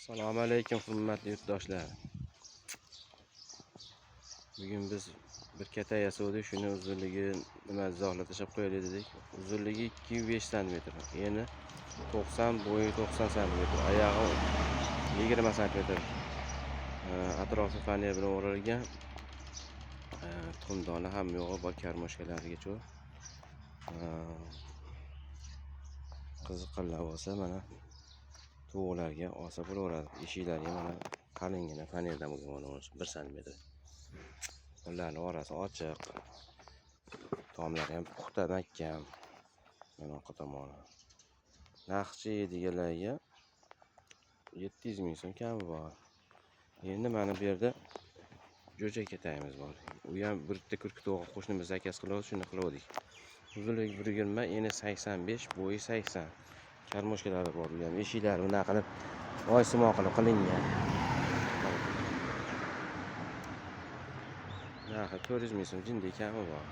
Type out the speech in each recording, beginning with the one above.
Assalomu alaykum hurmatli yurtdoshlar. Bugun biz bir kata yasodik, shuni uzunligi nima izohlab tashlab qo'yaylik dedik. Uzunligi 205 cm, eni 90, bo'yi 90 cm, oyog'i 20 cm. Atrofi faner bilan o'ralgan. Tuxumdoni ham yo'g'i bor, karmoshkalarigacha. Qiziqqanlar bo'lsa mana to'g'larga olsa bo'laveradi. Eshiklarga mana qalingina fanerdan bo'lgan 1 cm. Ularni orasi ochiq. Tomlari ham puxta mahkam. Mana orqa tomoni. Narxchi deganlarga 700 ming so'm kami bor. Endi mana bu yerda jo'ja ketayimiz bor. U ham bitta kurki to'g'ri qo'shnimiz zakaz qiladi, shuni qildik. Uzunligi 1.20, eni 85, bo'yi 80. Karmoshkalari bor, u ham eshiklari bunaqa qilib oysimoq qilib qilingan. Narxi 400 ming so'm jinday kami bor.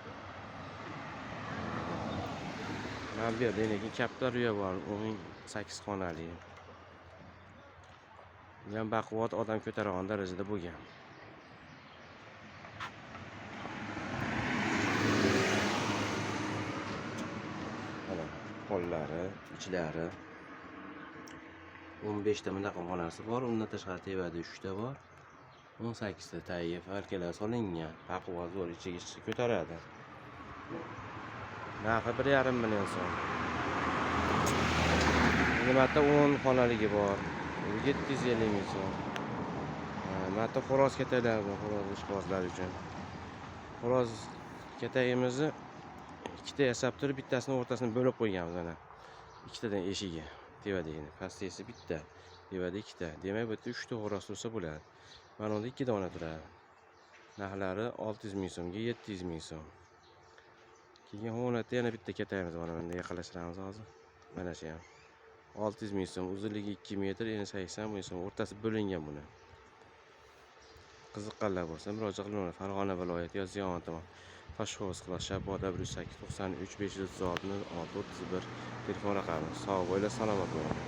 Mana bu yerda lekin katta uya bor, 18 xonali. Bu ham baquvvat odam ko'taradigan darajada bo'lgan. Mana qo'llari, ichlari 15 ta bunaqa xonasi bor, undan tashqari tevada 3 ta bor. 18 ta tagiga farkalar solingan, baquvvat zo'r ichiga ko'taradi. Narxi 1,5 million so'm. Nimatta 10 xonaligi bor. 750 ming so'm. Mana xo'roz katalar bor, xo'roz ishqibozlar uchun. Xo'roz katagimizni ikkita yasab turib, bittasini o'rtasini bo'lib qo'yganmiz mana. Ikkitadan eshigi, tevadagini, pastisi bitta, tevada ikkita. Demak, bu yerda 3 ta xo'roz tursa bo'ladi. Mana unda 2 dona turadi. Narxlari 600 ming so'mga 700 ming so'm. Keyin ho'natda yana bitta katayimiz bor, mana yaqinlashtiramiz hozir. Mana shu ham 600 ming so'm, uzunligi 2 metr, eni 80 ming so'm, o'rtasi bo'lingan buni. Qiziqqanlar bo'lsa murojaat qilaveradi. Farg'ona viloyati Yozyovon tuman. Toshxo'roz qishloq, Shaboda 108 93 536 631 telefon raqami. Sog' bo'la, salomat bo'ling.